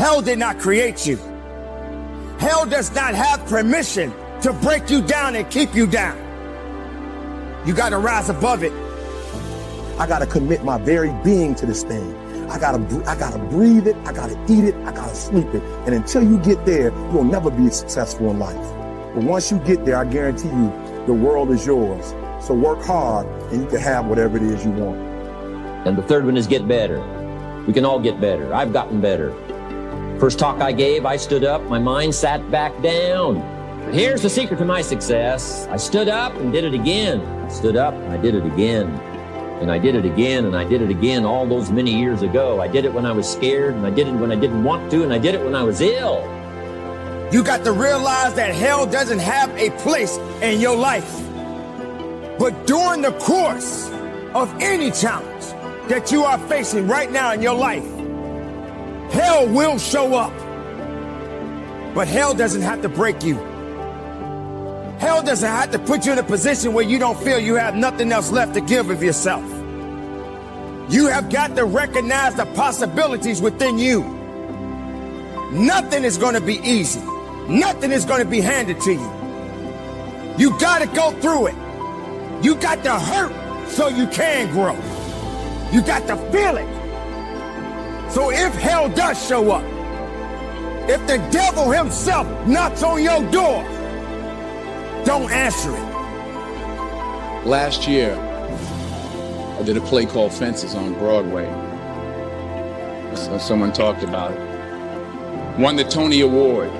Hell did not create you. Hell does not have permission to break you down and keep you down. You got to rise above it. I got to commit my very being to this thing. I gotta breathe it, I gotta eat it, I gotta sleep it. And until you get there, you'll never be successful in life. But once you get there, I guarantee you, the world is yours. So work hard and you can have whatever it is you want. And the third one is get better. We can all get better. I've gotten better. First talk I gave, I stood up, my mind sat back down. But here's the secret to my success. I stood up and did it again. I stood up and I did it again. And I did it again, and I did it again all those many years ago. I did it when I was scared, and I did it when I didn't want to, and I did it when I was ill. You got to realize that hell doesn't have a place in your life. But during the course of any challenge that you are facing right now in your life, hell will show up. But hell doesn't have to break you. Hell doesn't have to put you in a position where you don't feel you have nothing else left to give of yourself. You have got to recognize the possibilities within you. Nothing is going to be easy. Nothing is going to be handed to you. You got to go through it. You got to hurt so you can grow. You got to feel it. So if hell does show up, if the devil himself knocks on your door, don't answer it. Last year, I did a play called Fences on Broadway. So someone talked about it. Won the Tony Award.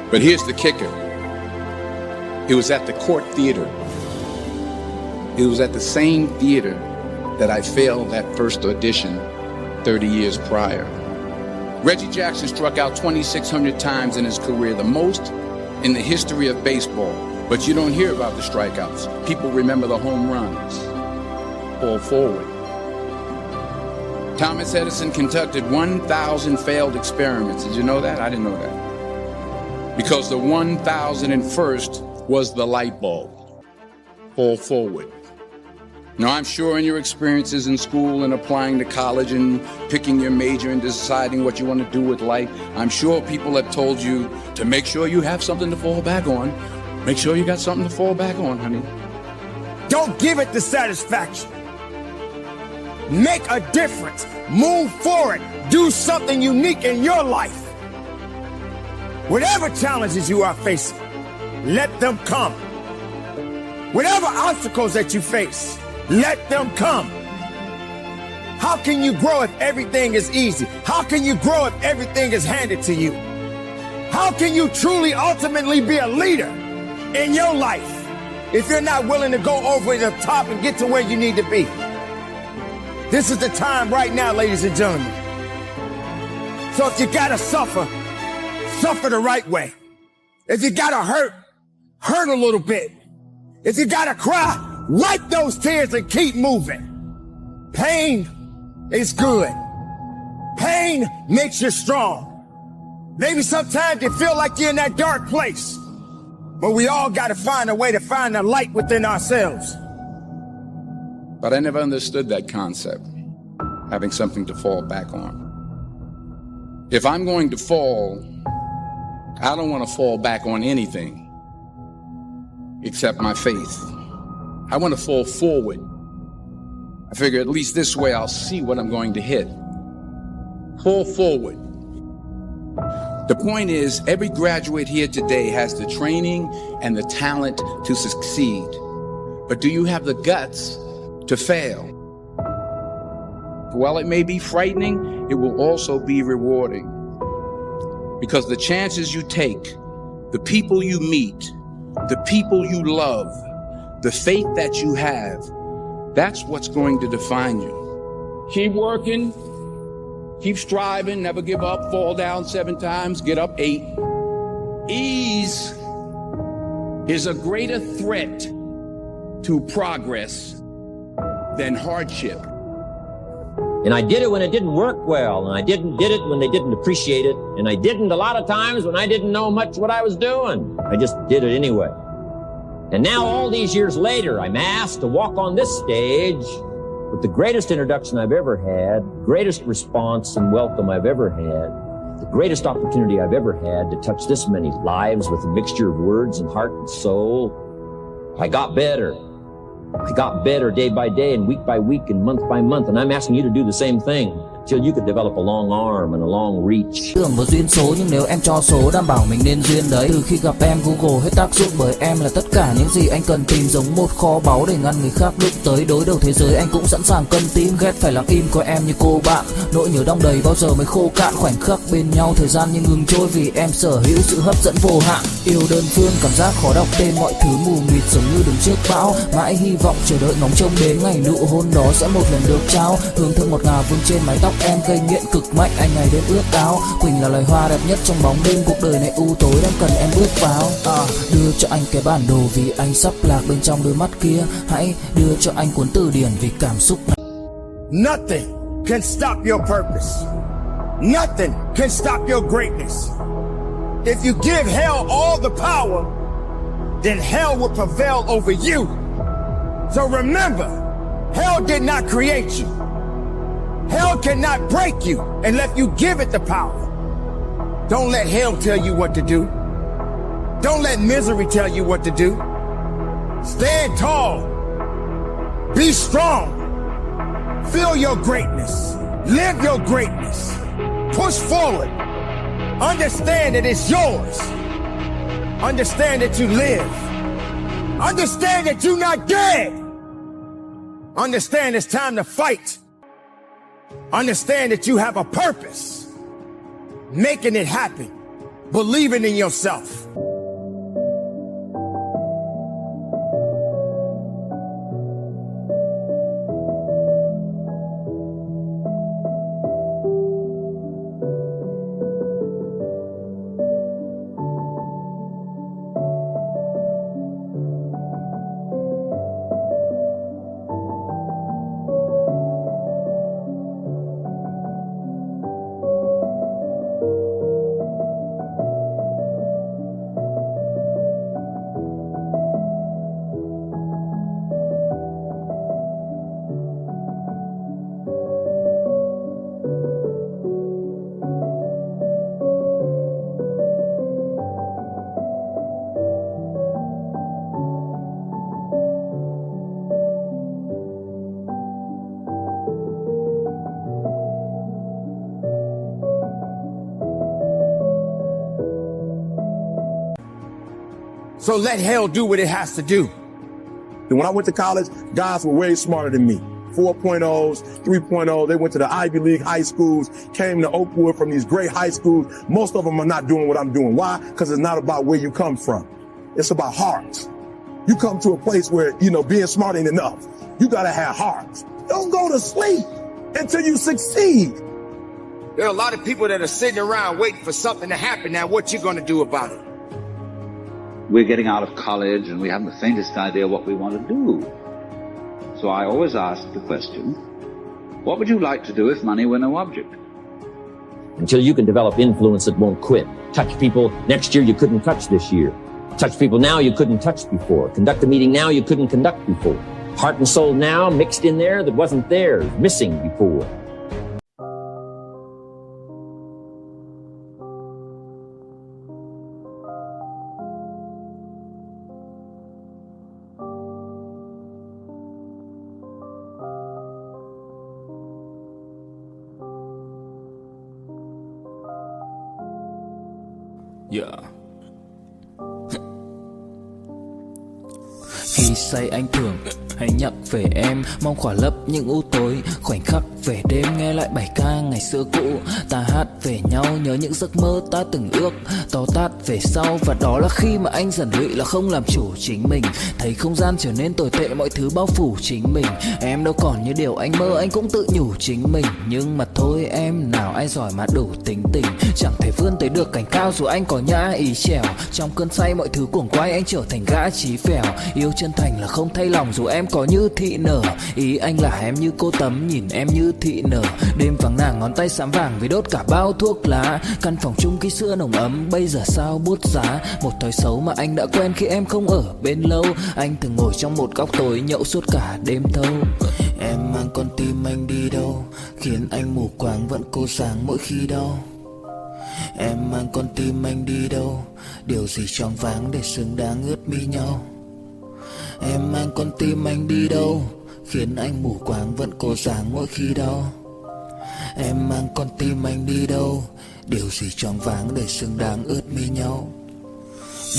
But here's the kicker. It was at the Court Theater. It was at the same theater that I failed that first audition 30 years prior. Reggie Jackson struck out 2,600 times in his career, the most in the history of baseball. But you don't hear about the strikeouts. People remember the home runs. Fall forward. Thomas Edison conducted 1,000 failed experiments. Did you know that? I didn't know that. Because the 1,001st was the light bulb. Fall forward. Now, I'm sure in your experiences in school and applying to college and picking your major and deciding what you want to do with life, I'm sure people have told you to make sure you have something to fall back on. Make sure you got something to fall back on, honey. Don't give it the satisfaction. Make a difference. Move forward. Do something unique in your life. Whatever challenges you are facing, let them come. Whatever obstacles that you face, let them come. How can you grow if everything is easy? How can you grow if everything is handed to you? How can you truly ultimately be a leader in your life if you're not willing to go over the top and get to where you need to be? This is the time right now, ladies and gentlemen. So if you gotta suffer, suffer the right way. If you gotta hurt, hurt a little bit. If you gotta cry, wipe those tears and keep moving. Pain is good. Pain makes you strong. Maybe sometimes you feel like you're in that dark place, but we all got to find a way to find the light within ourselves. But I never understood that concept, having something to fall back on. If I'm going to fall, I don't want to fall back on anything except my faith. I want to fall forward. I figure at least this way I'll see what I'm going to hit. Fall forward. The point is, every graduate here today has the training and the talent to succeed. But do you have the guts to fail? While it may be frightening, it will also be rewarding. Because the chances you take, the people you meet, the people you love, the faith that you have, that's what's going to define you. Keep working, keep striving, never give up, fall down 7 times, get up 8. Ease is a greater threat to progress than hardship. And I did it when it didn't work well, and I did it when they didn't appreciate it, and I didn't a lot of times when I didn't know much what I was doing. I just did it anyway. And now all these years later, I'm asked to walk on this stage But the greatest introduction I've ever had, greatest response and welcome I've ever had, the greatest opportunity I've ever had to touch this many lives with a mixture of words and heart and soul, I got better. I got better day by day and week by week and month by month, and I'm asking you to do the same thing until you could develop a long arm and a long reach. Tưởng vào duyên số nhưng nếu em cho số đảm bảo mình nên duyên đấy. Từ khi gặp em Google hết tác dụng bởi em là tất cả những gì anh cần tìm, giống một kho báu để ngăn người khác đụng tới. Đối đầu thế giới anh cũng sẵn sàng cân tím, ghét phải lặng im coi em như cô bạn. Nỗi nhớ đong đầy bao giờ mới khô cạn, khoảnh khắc bên nhau thời gian như ngừng trôi vì em sở hữu sự hấp dẫn vô hạn. Yêu đơn phương cảm giác khó đọc tên, mọi thứ mù mịt giống như đứng trước bão. Mãi hy vọng chờ đợi ngóng trông đến ngày nụ hôn đó sẽ một lần được trao. Hương thơm ngọt ngào vương trên mái tóc em, gây nghiện cực mạnh anh ngày đêm ước áo. Quỳnh là loài hoa đẹp nhất trong bóng đêm, cuộc đời này u tối đang cần em bước vào. Đưa cho anh cái bản đồ vì anh sắp lạc bên trong đôi mắt kia. Hãy đưa cho anh cuốn từ điển vì cảm xúc này. Nothing can stop your purpose. Nothing can stop your greatness. If you give hell all the power, then hell will prevail over you. So remember, hell did not create you. Hell cannot break you unless you give it the power. Don't let hell tell you what to do. Don't let misery tell you what to do. Stand tall. Be strong. Feel your greatness. Live your greatness. Push forward. Understand that it's yours. Understand that you live. Understand that you're not dead. Understand it's time to fight. Understand that you have a purpose. Making it happen. Believing in yourself. So let hell do what it has to do. And when I went to college, guys were way smarter than me. 4.0s, 3.0, they went to the Ivy League high schools, came to Oakwood from these great high schools. Most of them are not doing what I'm doing. Why? Because it's not about where you come from. It's about heart. You come to a place where, being smart ain't enough. You gotta have heart. Don't go to sleep until you succeed. There are a lot of people that are sitting around waiting for something to happen. Now, what you gonna do about it? We're getting out of college and we haven't the faintest idea what we want to do. So I always ask the question, what would you like to do if money were no object? Until you can develop influence that won't quit. Touch people next year you couldn't touch this year. Touch people now you couldn't touch before. Conduct a meeting now you couldn't conduct before. Heart and soul now mixed in there that wasn't there, missing before. Khi say anh thường hay nhắc về em, mong khỏa lấp những u tối. Khoảnh khắc về đêm nghe lại bài ca ngày xưa cũ. Ta hát về nhau nhớ những giấc mơ ta từng ước. To tát về sau và đó là khi mà anh dần lụy là không làm chủ chính mình. Thấy không gian trở nên tồi tệ, mọi thứ bao phủ chính mình. Em đâu còn như điều anh mơ, anh cũng tự nhủ chính mình. Nhưng mà thôi em, nào ai giỏi mà đủ tính tình. Chẳng thể vươn tới được cảnh cao dù anh có nhã ý trèo. Trong cơn say mọi thứ cuồng quay anh trở thành gã chí phèo. Yêu chân thành thành là không thay lòng dù em có như thị nở. Ý anh là em như cô Tấm nhìn em như thị nở. Đêm vắng nàng ngón tay xám vàng vì đốt cả bao thuốc lá. Căn phòng chung ký sữa nồng ấm bây giờ sao bút giá. Một thói xấu mà anh đã quen khi em không ở bên lâu. Anh thường ngồi trong một góc tối nhậu suốt cả đêm thâu. Em mang con tim anh đi đâu khiến anh mù quáng vẫn cố sáng mỗi khi đau. Em mang con tim anh đi đâu, điều gì choáng váng để xứng đáng ướt mi nhau. Em mang con tim anh đi đâu khiến anh mù quáng vẫn cố sáng mỗi khi đau. Em mang con tim anh đi đâu, điều gì choáng váng để xứng đáng ướt mi nhau.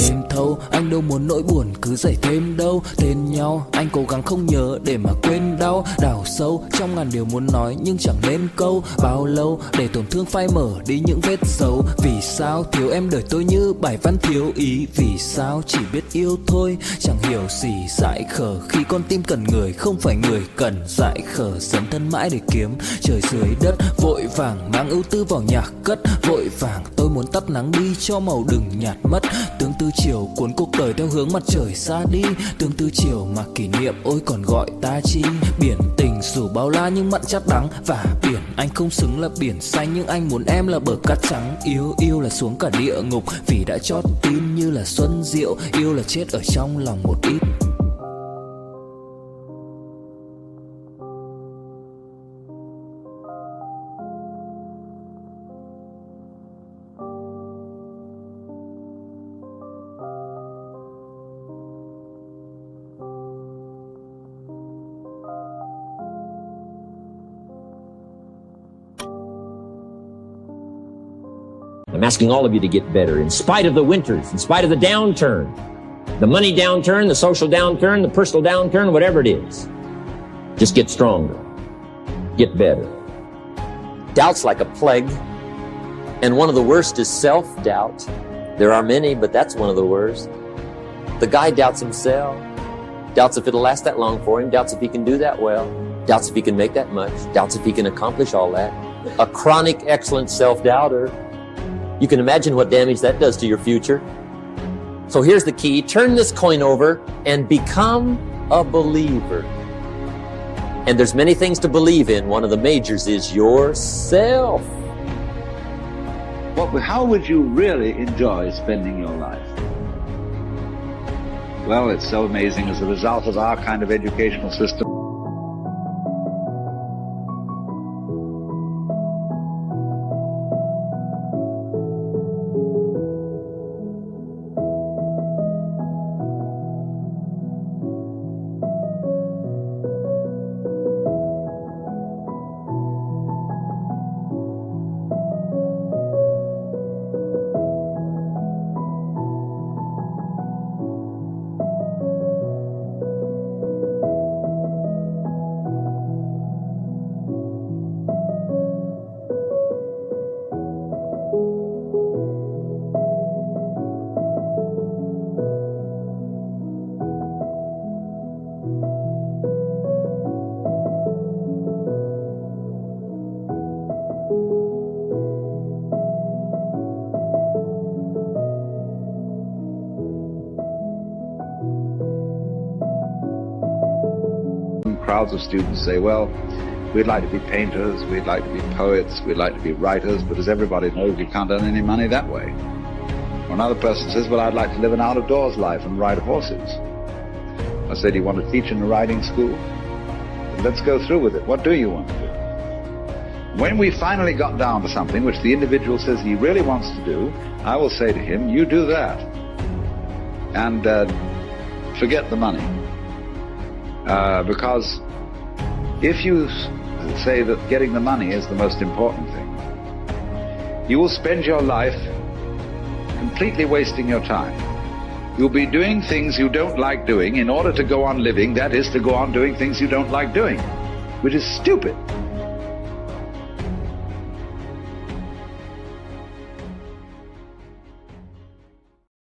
Đêm thâu anh đâu muốn nỗi buồn cứ dậy thêm đâu. Tên nhau anh cố gắng không nhớ để mà quên đau. Đào sâu trong ngàn điều muốn nói nhưng chẳng nên câu. Bao lâu để tổn thương phai mở đi những vết dấu. Vì sao thiếu em đời tôi như bài văn thiếu ý. Vì sao chỉ biết yêu thôi chẳng hiểu gì dại khờ. Khi con tim cần người không phải người cần dại khờ. Dấn thân mãi để kiếm trời dưới đất. Vội vàng mang ưu tư vào nhạc cất. Vội vàng tôi muốn tắt nắng đi cho màu đừng nhạt mất. Tương tư chiều cuốn cuộc đời theo hướng mặt trời xa đi. Tương tư chiều mà kỷ niệm ôi còn gọi ta chi. Biển tình dù bao la nhưng mặn chát đắng. Và biển anh không xứng là biển xanh nhưng anh muốn em là bờ cát trắng. Yêu là xuống cả địa ngục vì đã chót tin như là xuân diệu. Yêu là chết ở trong lòng một ít. I'm asking all of you to get better in spite of the winters, in spite of the downturn, the money downturn, the social downturn, the personal downturn, whatever it is. Just get stronger, get better. Doubt's like a plague, and one of the worst is self-doubt. There are many, but that's one of the worst. The guy doubts himself, doubts if it'll last that long for him, doubts if he can do that well, doubts if he can make that much, doubts if he can accomplish all that. A chronic, excellent self-doubter. You can imagine what damage that does to your future. So here's the key. Turn this coin over and become a believer. And there's many things to believe in. One of the majors is yourself. How would you really enjoy spending your life? Well, it's so amazing as a result of our kind of educational system. Crowds of students say, well, we'd like to be painters, we'd like to be poets, we'd like to be writers, but as everybody knows, you can't earn any money that way. Or another person says, well, I'd like to live an out-of-doors life and ride horses. I said, do you want to teach in a riding school? Let's go through with it. What do you want to do? When we finally got down to something which the individual says he really wants to do, I will say to him, you do that. And forget the money. Because if you say that getting the money is the most important thing, you will spend your life completely wasting your time. You'll be doing things you don't like doing in order to go on living, that is, to go on doing things you don't like doing, which is stupid.